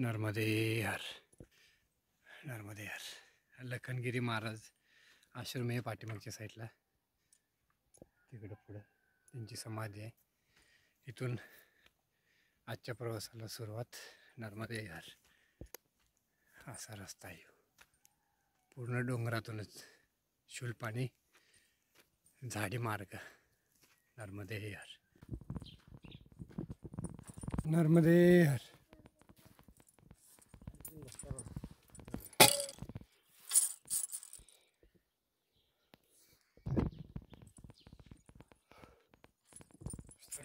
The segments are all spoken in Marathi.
नर्मदे हर नर्मदे हर. लखनगिरी महाराज आश्रम आहे पाठीमागच्या साईडला, तिकडं पुढं त्यांची समाधी आहे. इथून आजच्या प्रवासाला सुरुवात. नर्मदे हर असा रस्ता आहे, पूर्ण डोंगरातूनच शूलपाणी झाडी मार्ग. नर्मदे हर नर्मदे हर.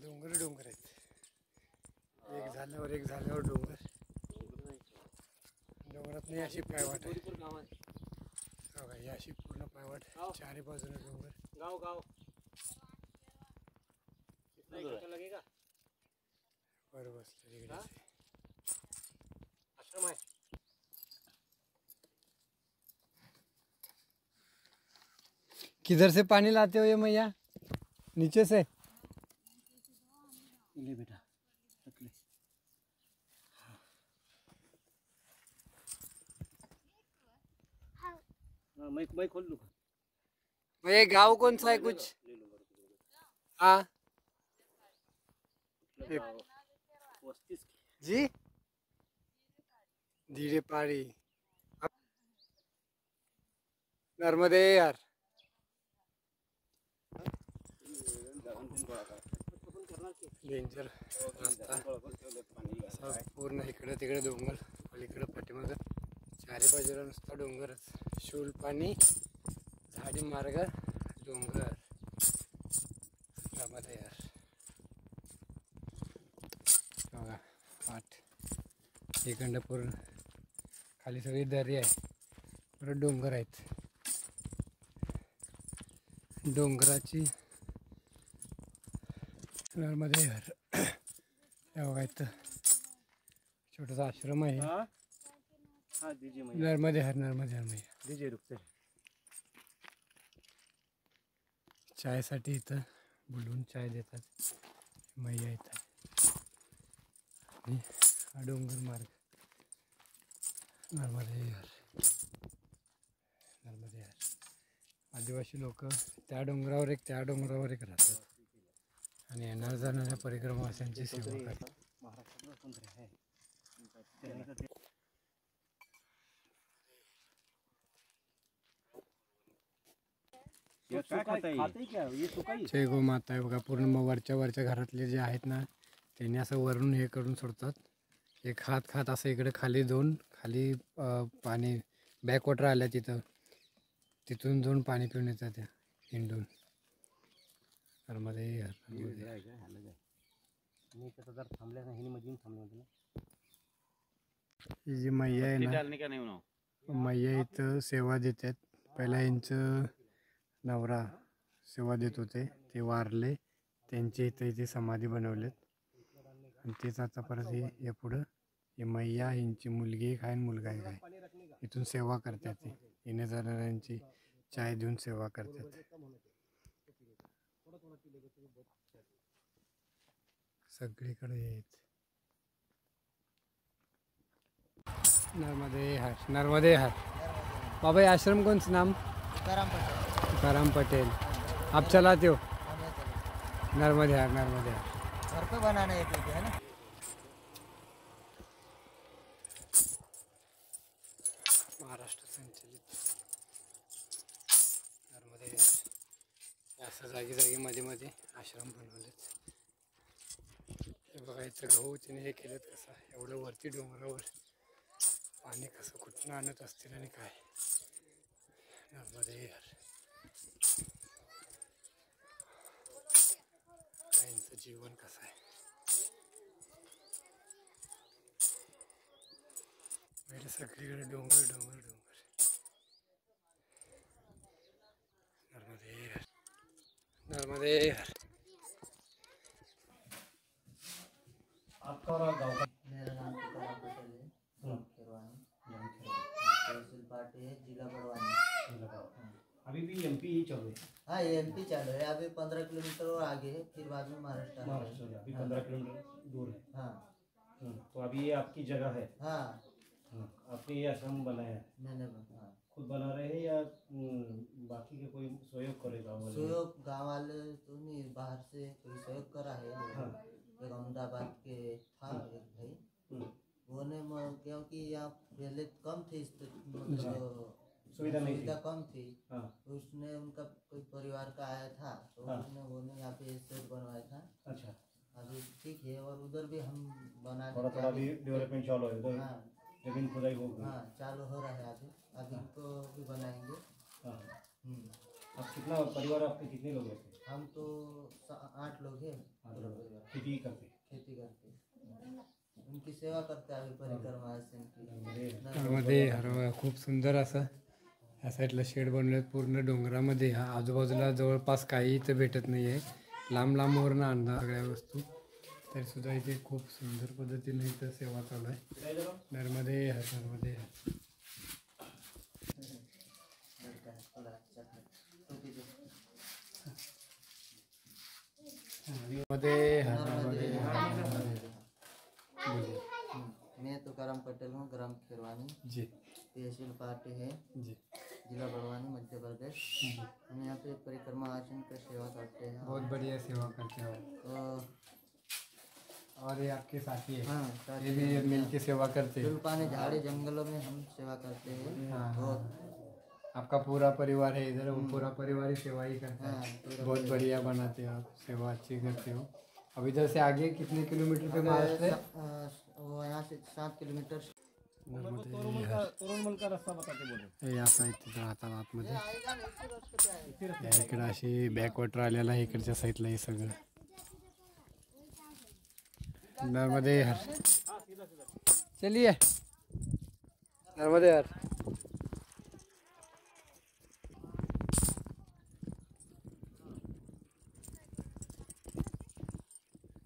डोंगर डोंगर आहेत, एक झाल्यावर एक झाल्यावर डोंगर. डोंगरात नाही अशी पायवाट आहे बघा, ही अशी पूर्ण पायवाट, चारी बाजूने डोंगर. गाव गाव वर बसलं तिकडे आश्रम आहे. किधर से पानी लाते हो ये मैया? नीचे से? ले बेटा ले. मैं खोल लूँ. ये गाँव कौन सा है कुछ? हाँ जी, धीरे पारी. नर्मदे यार. डेंजर रस्ता, पूर्ण इकडे तिकडे डोंगर, पलीकडे पाठीमाग चारी बाजूला नुसता डोंगरच. शूलपाणी झाडी मार्ग डोंगर. नर्मदे यार बघा पाठ, इकडं पूर्ण खाली सगळी दरी आहे, परत डोंगर आहेत. डोंगराची नर्मदे हर. बघा इथं छोटासा आश्रम आहे. नर्मदे हर नर्मदे हर मैया. दीजिए रुकते. चायसाठी इथं बोलवून चाय देतात. मैया इथं आणि हा डोंगर मार्ग. नर्मदे हर नर्मदे हर. आदिवासी लोक त्या डोंगरावर एक त्या डोंगरावर एक राहतात आणि येणार जाणाऱ्या परिक्रमावाल्यांची सेवा करतात. जय गो माता आहे बघा. पूर्ण मग वरच्या घरातले जे आहेत ना, त्यांनी असं वरून हे करून सोडतात. एक हात खात असं इकडे खाली जाऊन, खाली पाणी बॅकवॉटर आल्या तिथं, तिथून जाऊन पाणी पिऊन येतात त्या हिंडून. नर्मदे हर. ही जी मैया आहे ना, मैया इथं सेवा देतात. पहिला यांचं नवरा सेवा देत होते, ते वारले, त्यांचे इथे समाधी बनवलेत आणि तेच आता परत हे पुढं हे मैया यांची मुलगी एक आहे आणि मुलगा एक आहे. इथून सेवा करतात, ते येण्या जाणाऱ्यांची चाय देऊन सेवा करतात. सगळीकडे येत. नर्मदे हर नर्मदे हर. बाबा ये आश्रम कौन सा नाम? तुकाराम पटेल. आप चलाते हो? नर्मदे हर नर्मदे हर. घर पे बनाना है ना. महाराष्ट्र संचलित नर्मदे हर. असं जागी जागी मध्ये मध्ये आश्रम बनवलेत. हे बघायचं गहू तिने हे केलेत कसं, एवढं वरती डोंगरावर पाणी कसं कुठून आणत असतील आणि काय. नर्मदे हर. यांचं जीवन कसं आहे. पहिले सगळीकडे डोंगर डोंगर डोंगर. नर्मदे हर नर्मदे हर. मेरा नाम तुकाराम पटेल है. खिरवानी तहसील पार्टी है, जिला बड़वानी. अभी भी एमपी ही चल रहे हैं. हाँ ये एमपी चालू है. अभी 15 किलोमीटर और आगे है, फिर बाद में महाराष्ट्र. महाराष्ट्र अभी 15 किलोमीटर दूर है. हाँ तो अभी ये आपकी जगह है। हाँ आपने ये आश्रम बनाया है, मैंने खुद बना रहे हैं या बाकी के कोई सहयोग करेगा वाले? सहयोग गाँव वाले तो नहीं, बाहर से कोई सहयोग करा है। हाँ। एक अहमदाबाद के था एक भाई, वो ने क्योंकि यहाँ पहले कम थे मतलब सुविधा नहीं थी। सुविधा कम थी। हाँ। तो उसने उनका कोई परिवार का आया था तो हाँ। उन्होंने यहाँ पे सेट बनवाया था। अच्छा, अभी ठीक है, और उधर भी हम बना थोड़ा थोड़ा भी डेवलपमेंट चालू है उधर। हाँ जमीन खुदाई हो गई। हाँ चालू हो रहा है अभी, अभी तो भी बनाएंगे। हाँ। हम्म। अब कितना परिवार आपके कितने लोग रहते हैं? हम तो 8 लोग हैं। 8 लोग खेती करते? खेती करते, उनकी सेवा करते आम्ही परिक्रमा आश्रम की। त्यामध्ये हरवा खूप सुंदर असं या साईडला शेड बनवलं पूर्ण डोंगरामध्ये. हा आजूबाजूला जवळपास काही इथं भेटत नाही आहे, लांब लांबवरनं आणणार सगळ्या वस्तू. तरीसुद्धा इथे खूप सुंदर पद्धतीने इथं सेवा चालू आहे. नर्मदे हर नर्मदे हर. नर्मदे हर नर्मदे हर. बोलिए मैं तो करम पटेल हूँ, ग्राम खिरवानी, जी तहसील पार्टी है, जी. जिला बड़वानी, मध्य प्रदेश। हम यहाँ पे परिक्रमा आश्रम की सेवा करते हैं। बहुत बढ़िया सेवा करते हो. और ये आपके साथी है, हाँ ये भी मिल के सेवा करते हैं. जुलपाने झाड़ी जंगलों में हम सेवा करते हैं। हाँ, बहुत आपका पूरा परिवार है इधर, वो पूरा परिवार ही सेवा ही करता हाँ, है. बहुत बढ़िया बनाते हो आप, सेवा अच्छी करते हो. अब इधर से आगे कितने किलोमीटर पे महाराष्ट्र है? वो यहाँ से 7 किलोमीटर। तोरणमल का रास्ता बताते बोले. हे असं आहे तिथं राहतात आतमध्ये. या इकडं अशी बॅकवॉटर आलेला आहे इकडच्या साईडला हे सगळं. नर्मदे हर. चलिए नर्मदे हर.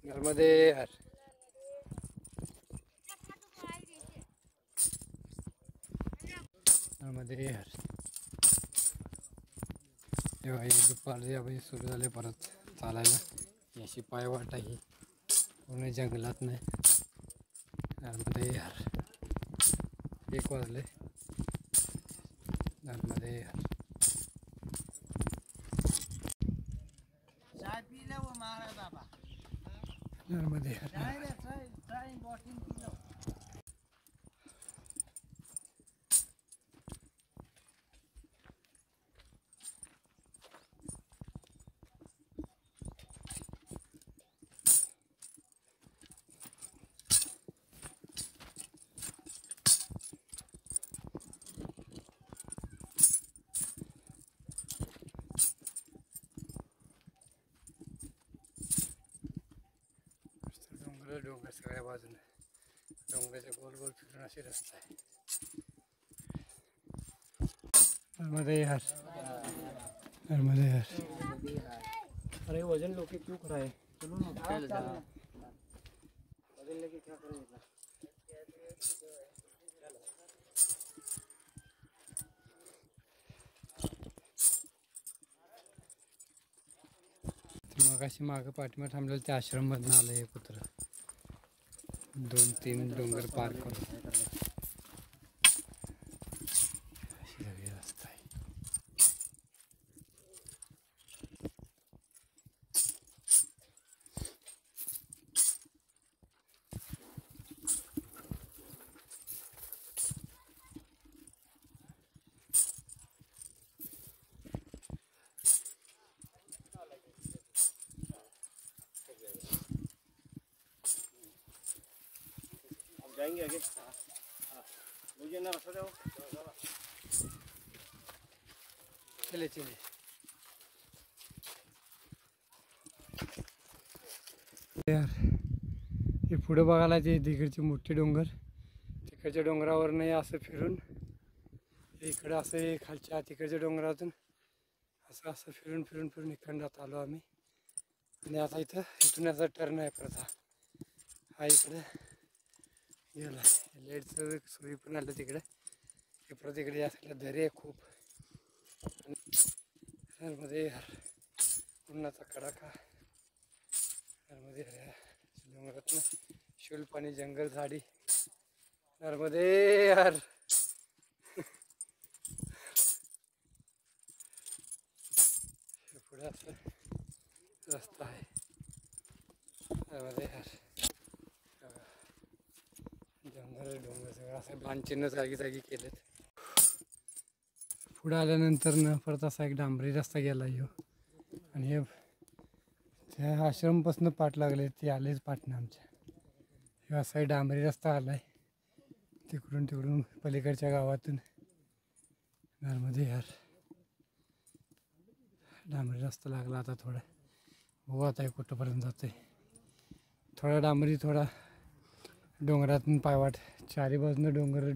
नर्मदे हर. नर्मदे हर. तेव्हा हे दुपारचे आपण सुरू झाले परत चालायला. याची पायवाट आहे पूर्ण जंगलात नाही. नर्मदे हर. 1 वाजले. नर्मदे हर. नर्मदे हर. डोंगर सगळ्या बाजूने, डोंगराच्या गोल गोल फिरून असे रस्ता आहे. नर्मदे हर. नर्मदे हर. अरे वजन लोग क्यों खड़ा है? चलो ना वजन लेके क्या करेंगे? मग अशी मागं पाठीमागे थांबलेलं त्या आश्रममधून आलं हे कुत्र. 2-3 डोंगर पार करून अशी सगळी रस्ता आहे. जाएंगे आगे. मुझे ना रास्ता दो. चले चले. यार हे पुढं बघायला ते तिकडचे मोठे डोंगर, तिकडच्या डोंगरावरनं हे असं फिरून इकडं असं हे खालच्या तिकडच्या डोंगरातून असं असं फिरून फिरून फिरून इकडं आता आलो आम्ही. आणि आता इथून असा टर्न आहे परत हा इकडं गेला. लाईटचं सोयी पण आलं तिकडे. हे परत इकडे या साईडला दरी आहे खूप. नर्मदे हर. उन्हाचा कडाका. नर्मदे हर. डोंगरातनं शूलपाणी जंगल झाडी नर्मदे हर. पुढे असं रस्ता आहे नर्मदे हर. जंगल डोंगर सगळं असं बांधचिन्ह जागी जागी केलेत. पुढे आल्यानंतर न परत असा एक डांबरी रस्ता गेला ह्यो. आणि हे त्या आश्रमपासून पाठ लागले ते आलेच पाठनं आमच्या. हे असा डांबरी रस्ता आला आहे तिकडून पलीकडच्या गावातून नर्मदे हर. डांबरी रस्ता लागला आता थोडा. हो आता कुठंपर्यंत जातं आहे. थोडा डांबरी थोडा डोंगरातून पायवाट. चारी बाजूनं डोंगर आहे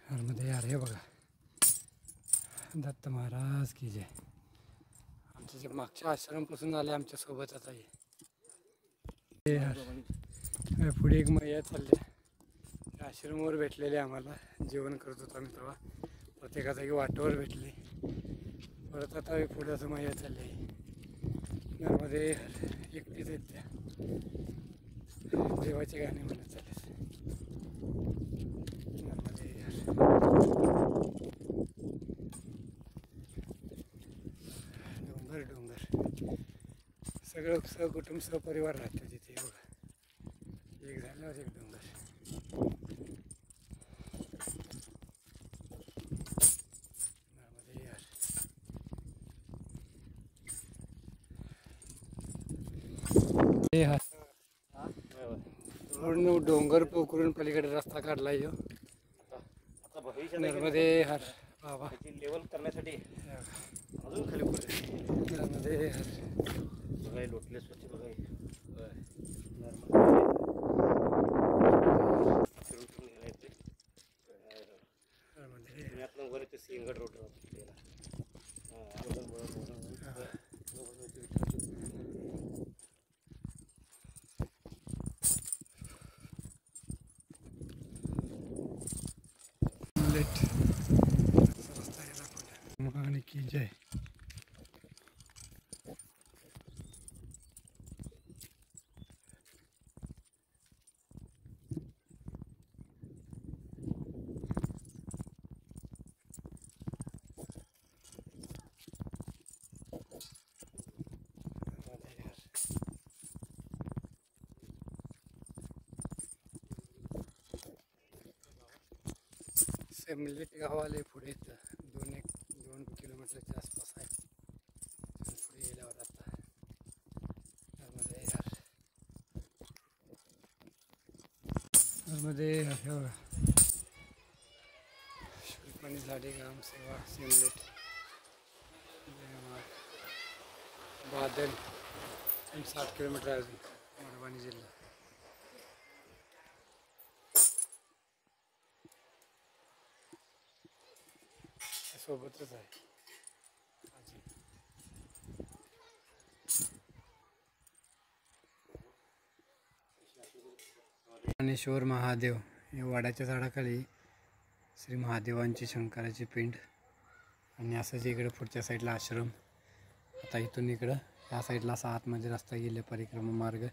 नर्मदे हर. हे बघा दत्त महाराज की जय. आमच्या जे मागच्या आश्रमपासून आले आमच्यासोबत आता हे. पुढे एक मैया चालल्या आश्रमावर भेटलेले आम्हाला. जेवण करत होतो आम्ही तेव्हा. प्रत्येका जागी वाटेवर भेटले. परत आता पुढे असं मैया चालले नर्मदे एकटीच आहेत त्या. देवाचे गाणे म्हणत चालले नर्मदे डोंगर सगळं सहकुटुंब सहपरिवार राहतं तिथे. बघा एक झाल्यावर एक डोंगर. नर्मदे हर. हे हर पूर्ण डोंगर पोखरून पलीकडे रस्ता काढला ह्यो. आता भविष्यात नर्मदे हर बाबा. लेवल करण्यासाठी अजून खाली पुढे नर्मदे हर. बघाय लोटले स्वच्छ बघाय. पुण्यातनं वर ते सिंहगड रोड महान की जय. सेमलेट गावाले पुढे 2 किलोमीटरच्या आसपास आहे. पुढे गेल्यावर आता नर्मदे हर. नर्मदे हर. हे बघा शूलपाणी झाडी ग्राम सेवा सेमलेट बादल 60 किलोमीटर अजून मडवानी जिल्हा. सोबतच आहे ज्ञानेश्वर महादेव. हे वाड्याच्या झाडाखाली श्री महादेवांची शंकराची पिंड. आणि असंच इकडे पुढच्या साईडला आश्रम. आता इथून इकडं ह्या साईडला असा आतमध्ये रस्ता गेले परिक्रमा मार्ग.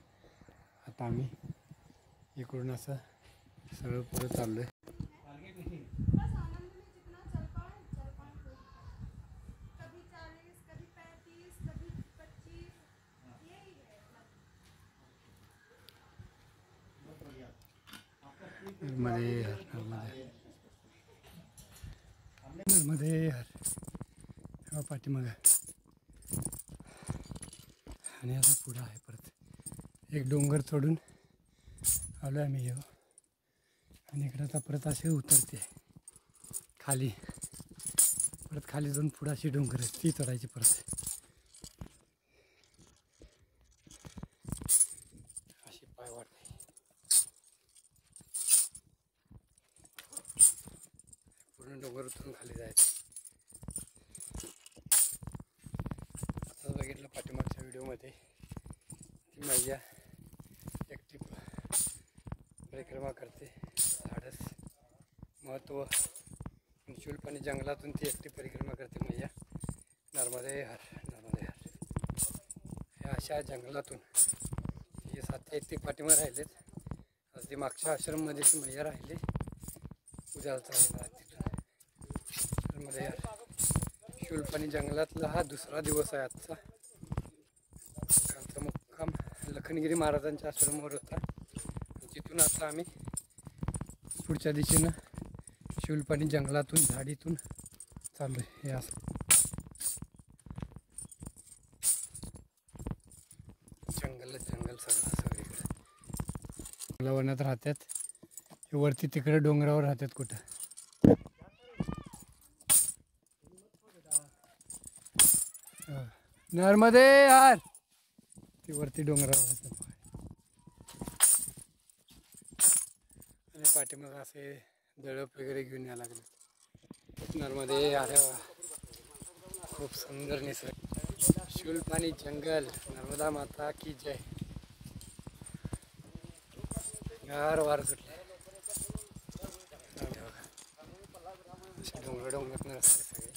आता आम्ही इकडून असं सरळ पुढे चाललो आहे. नर्मदे हर. नर्मदे हर. हा पाठीमागं आणि आता पुढं आहे परत एक डोंगर चढून आलो आम्ही हे. आणि इकडं आता परत असे उतरते खाली. परत खाली जाऊन पुढं अशी डोंगर आहे ती चढायची परत. अशी पायवाट आहे. पूर्ण डोंगर उतरून खाली जायचं. आता बघितलं पाठीमागच्या व्हिडिओमध्ये ती मैया एकटी परिक्रमा करते. धाडस महत्त्व शूलपाणी जंगलातून ती एकटी परिक्रमा करते मैया. नर्मदे हर. नर्मदे हर. ह्या अशा जंगलातून हे आता ते पाठीमागे राहिलेत. आज ते मागच्या आश्रममध्येच मैया राहिले. उद्याला चालणार तिथून मध्ये यार. शूलपाणी जंगलातला हा दुसरा दिवस आहे आजचा. कालचा मुक्काम लखनगिरी महाराजांच्या आश्रमावर होता. तिथून आता आम्ही पुढच्या दिशेनं शूलपाणी जंगलातून झाडीतून चालू आहे. हे असं जंगल सगळीकडे वनात राहतात. हे वरती तिकडे डोंगरावर राहतात कुठं. नर्मदे यार ती वरती डोंगरावर राहतात. आणि पाठीमाग असे दळप वगैरे घेऊन यायला लागले. नर्मदे अरे वा खूप सुंदर निसर्ग. शूलपाणी जंगल. नर्मदा माता की जय. गार वार सुटले. असे डोंगरातून रस्ते सगळे.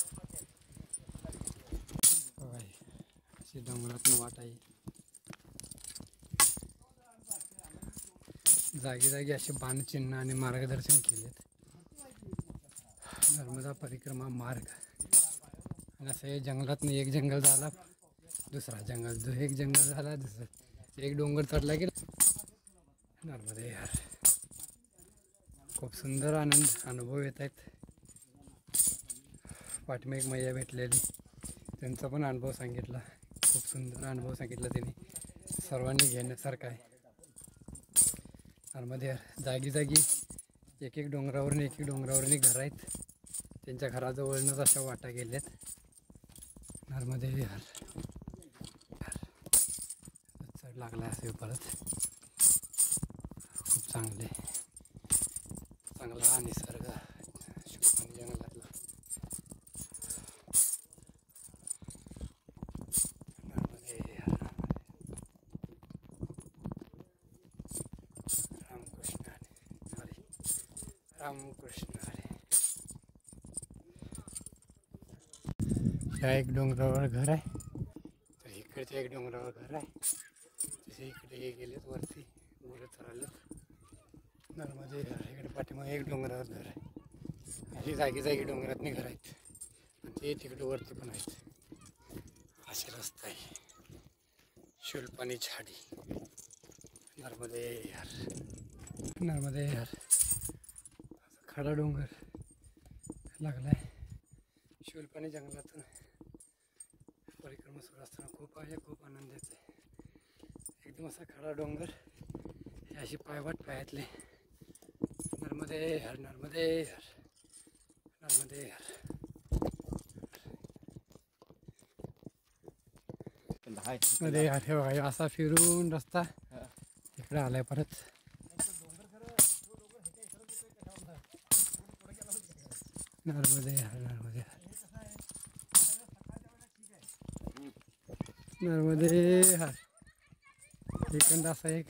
अशी डोंगरातून वाट आहे. जागी जागी असे बाणचिन्ह आणि मार्गदर्शन केलेत. नर्मदा परिक्रमा मार्ग. आणि असं हे जंगलातून एक जंगल झाला दुसरा जंगल, एक जंगल झाला दुसरा, एक डोंगर चढला की नर्मदे यार. खूप सुंदर अनुभव येत आहेत. पाठीमागे एक मैया भेटलेली त्यांचा पण अनुभव सांगितला. खूप सुंदर अनुभव सांगितला त्यांनी. सर्वांनी घेण्यासारखा आहे. नर्मदे यार. जागी जागी एक डोंगरावरून घरं आहेत. त्यांच्या घराजवळूनच अशा वाटा गेल्यात. नर्मदे यार. चढ लागला असेल परत. खूप चांगला निसर्ग शूलपाणी जंगलातला. नर्मदे यार. रामकृष्ण हरी. रामकृष्ण हरी. या एक डोंगरावर घर आहे. तर इकडच्या एक डोंगरावर घर आहे. तसे इकडे हे गेलेत वरती गुरं चरालेत. नर्मदे इकडे पाठीमागे एक डोंगरावर घर आहे. अशी जागी जागी डोंगरातनी घर आहेत. आणि ते तिकडे वरती पण आहेत. असे रस्ता आहे. शूलपाणी झाडी. नर्मदे यार. नर्मदे यार. खडा डोंगर लागलाय. शूलपाणी जंगलातून परिक्रमा सुरू असताना खूप आनंद येते. एकदम असा खडा डोंगर. हे अशी पायवाट पायातले. नर्मदे यार. नर्मदे यार. नर्मदे यार. मध्ये यार हे बघा असा फिरून रस्ता इकडे आलाय परत. नर्मदे यार. नर्मदे यार. नर्मदे यार. इकडं असा एक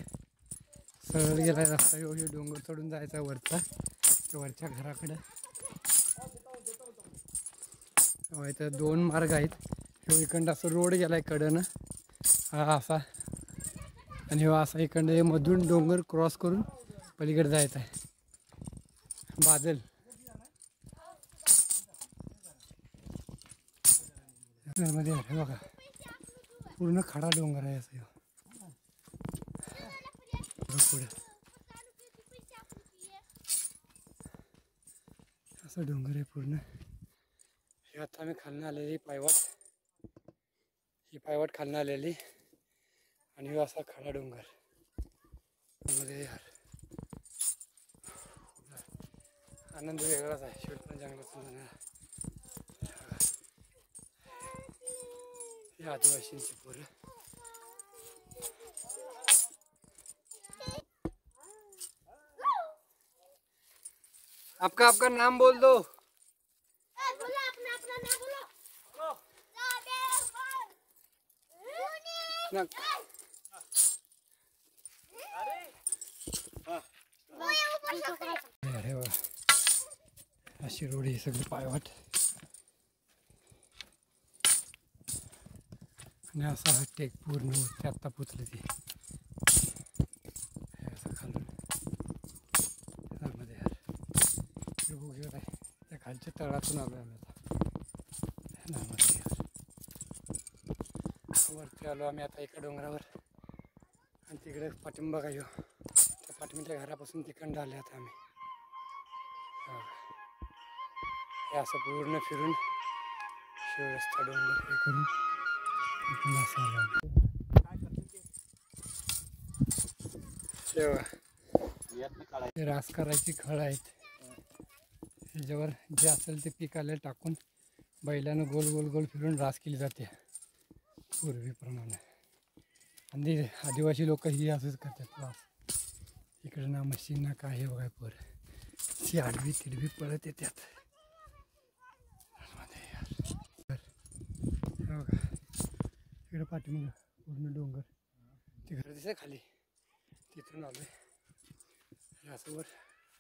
सरळ गेला रस्ता. हे डोंगर चढून जायचा वरचा. वरच्या घराकडं इथं 2 मार्ग आहेत. हे इकडं असं रोड गेलाय कडनं हा असा. आणि हा असा इकडं मधून डोंगर क्रॉस करून पलीकडे जायचं आहे. बादल. नर्मदे यार. हे बघा पूर्ण खडा डोंगर आहे असं. पुढे असं डोंगर आहे पूर्ण. हे आता आम्ही खालनं आलेली पायवाट. ही पायवाट खालनं आलेली आणि हा असा खडा डोंगर. मध्ये यार आनंद वेगळाच आहे. शूलपाणी जंगलातून जाणार. हे आदिवासींची पोरं. आपका नाम बोल दो. अरे वा अशी रोड ही सगळी पायवाट. आणि असा हा टेक पूर्ण आत्ता पोचले ते. खालच्या तळातून आलो आम्ही आता नर्मदे यार. वरती आलो आम्ही आता एका डोंगरावर आणि तिकडे पाठिंबा काय त्या पाठिंबाच्या घरापासून तिकडं आले आता आम्ही. हे असं पूर्ण फिरून शिवरस्ता डोंगर हे करून इकडून असं आलो आम्ही. हे रास करायची खळ आहेत. ह्याच्यावर जे असेल ते पीक आले टाकून बैलानं गोल गोल गोल फिरून रास केली जाते पूर्वीप्रमाणे. आणि आदिवासी लोक ही असंच करतात रास. इकडं ना मशीन ना काय हे बघा पोर ती आडवी तिडवी पळत येतात. बघा इकडं पाठीमागं पूर्ण डोंगर ते घर दिसतं खाली तिथून आलो आहे. असं वर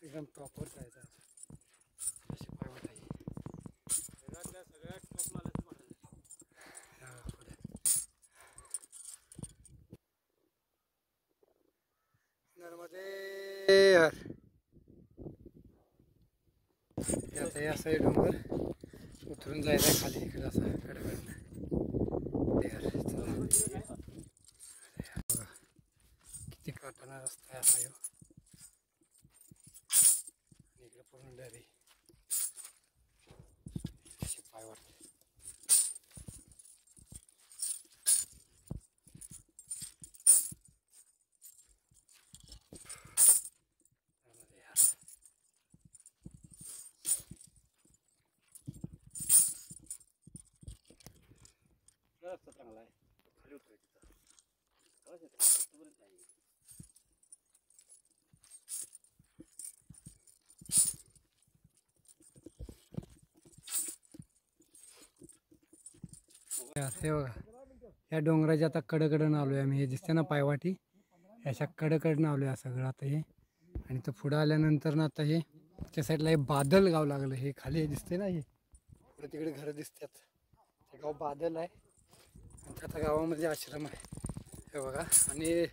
एकदम प्रॉपर जायचं अशी पायवाट आहे. पुढे नर्मदे यार. आता हे असं आहे डोंगर उतरून जायचं आहे खाली इकडं असं कडकडनं. बघा किती काटाना रस्ता आहे असा ह्यो. आणि इकडे पूर्ण दरी अशी पायवाट. रस्ता चांगला आहे. खाली उतरायचं तिथं नाही. हे बघा या डोंगराच्या आता कडकडनं आलो आहे आम्ही. हे दिसते ना पायवाटी अशा कडकडनं आलो आहे सगळं आता हे. आणि तर पुढं आल्यानंतर ना आता हे त्या साईडला हे बादल गाव लागलं. हे खाली दिसते ना हे पुढे तिकडे घरं दिसतात. ते गाव बादल आहे आणि त्या गावामध्ये आश्रम आहे हे बघा. आणि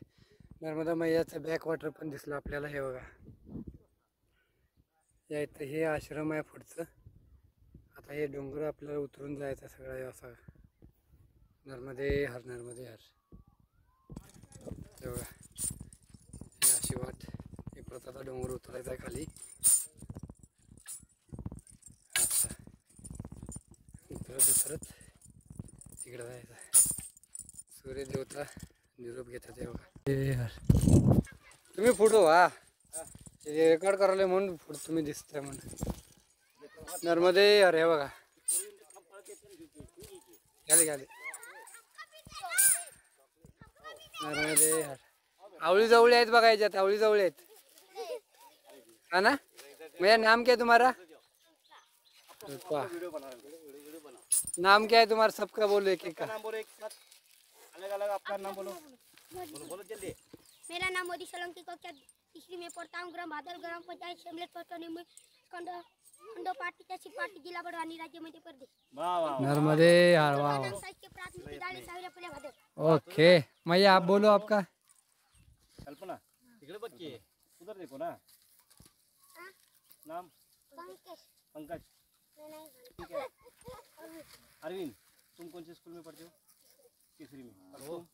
नर्मदा मैयाचं बॅकवॉटर पण दिसलं आपल्याला हे बघा. या इथं हे आश्रम आहे पुढचं. आता हे डोंगर आपल्याला उतरून जायचं सगळं हे असं. नर्मदे हर नर्मदे हर. हे बघा हे अशी वाट. हे परत आता डोंगर उतरायचा आहे खाली. अच्छा उतरत उतरत इकडं जायचं आहे. सूर्यदेवता निरोप घेतात हे बघा. हे हर तुम्ही फोटो हा रेकॉर्ड करायला म्हणून फोटो तुम्ही दिसताय म्हणून. नर्मदे हर हे बघा घ्याले घ्याले नर्मदे हर. आवळी जवळ आहेत बघा याच्यात आवळी जवळ आहेत हा ना. मेरा नाम क्या है तुम्हारा? नाम क्या है तुम्हारा? सबका बोलो एक एक का. नाम बोलो एक साथ अलग अलग. आपका नाम बोलो. बोलो जल्दी. मेरा नाम मोदी सोलंकी कक्षा तीसरी में पढ़ता हूँ. ग्राम भादल ग्राम पंचायत शिमले खंडो पार्टी तहसील पार्टी जिला बड़वानी राज्य मध्य प्रदेश. वाह वाह. नर्मदे हर वाह वाह. शासकीय प्राथमिक विद्यालय सावरियापल्ली भादल. ओके मैया आप बोलो आपका. कल्पना इकडे बघ की उधर देखो ना. नाम पंकज. पंकज. ठीक है. अरविंद तुम कौन से स्कूल में पढ़ते हो? तीसरी में. और तुम?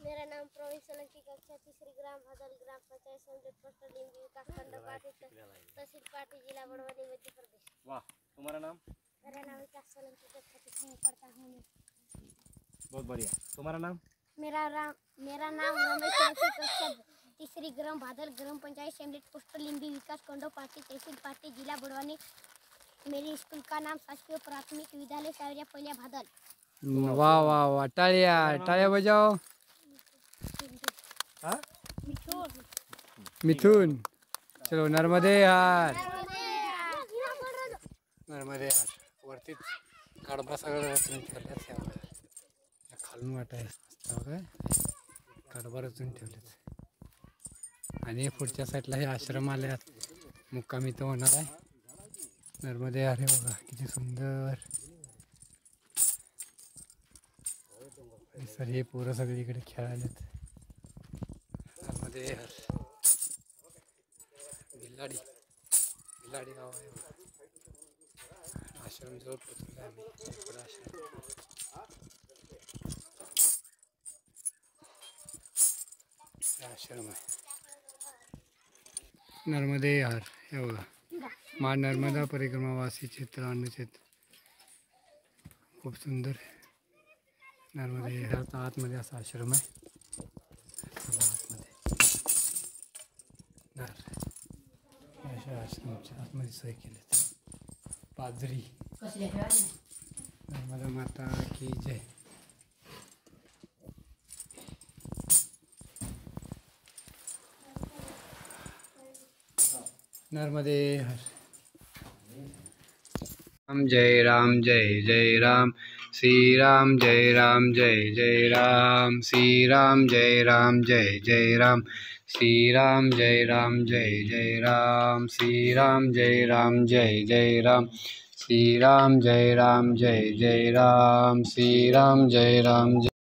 मेरा नाम प्रवीण सोलंकी कक्षा तीसरी ग्राम भादल ग्राम पंचायत शिमले पोस्टल लिंबी विकास खंड पार्टी तहसील पार्टी जिला बड़वानी मध्य प्रदेश. वाह. तुम्हारा नाम? मेरा नाम विकास सोलंकी कक्षा तीसरी में पढ़ता हूँ. बहुत बढ़िया. तुम्हारा नाम? मेरा नाम रमेश सोलंकी कक्षा तीसरी ग्राम भादल ग्राम पंचायत शिमले पोस्टल लिंबी विकास खंड पार्टी तहसील पार्टी जिला बड़वानी. मेरी स्कूल का नाम शासकीय प्राथमिक विद्यालय सावरियापल्ली भादल. वाह वाह वाह. टाळ्या टाळ्या बजाओ. हाँ मिथुन चलो नर्मदे हर. नर्मदे हर. वरतीच कडबा सगळं रचून ठेवल्यात. खालून वाटायचं काय कडबा रचून ठेवलेत. आणि पुढच्या साईडला हे आश्रम आले मुक्कामी इथं होणार आहे. नर्मदे हर हे बघा किती सुंदर. सर हे पोरं सगळी इकडे खेळायलेत. नर्मदे हर. बिल्लाडी बिल्लाडी गाव आहे. आश्रमजवळ पोचलो आम्ही. पुढं आश्रम. आश्रम आहे. नर्मदे हार हे बघा. माँ नर्मदा परिक्रमा वासी क्षेत्र अन्नक्षेत्र खूप सुंदर नर्मदे हारचा आतमध्ये असा आश्रम आहे. चला आतमध्ये अशा आश्रमाच्या आतमध्ये सोय केली. पादरी नर्मदा माता की जय. नर्मदे हर. राम जय राम जय जय राम. श्री राम जय राम जय जय राम. श्री राम जय राम जय जय राम. श्री राम जय राम जय जय राम. श्री राम जय राम जय जय राम. श्री राम जय राम जय जय राम. श्री राम जय राम जय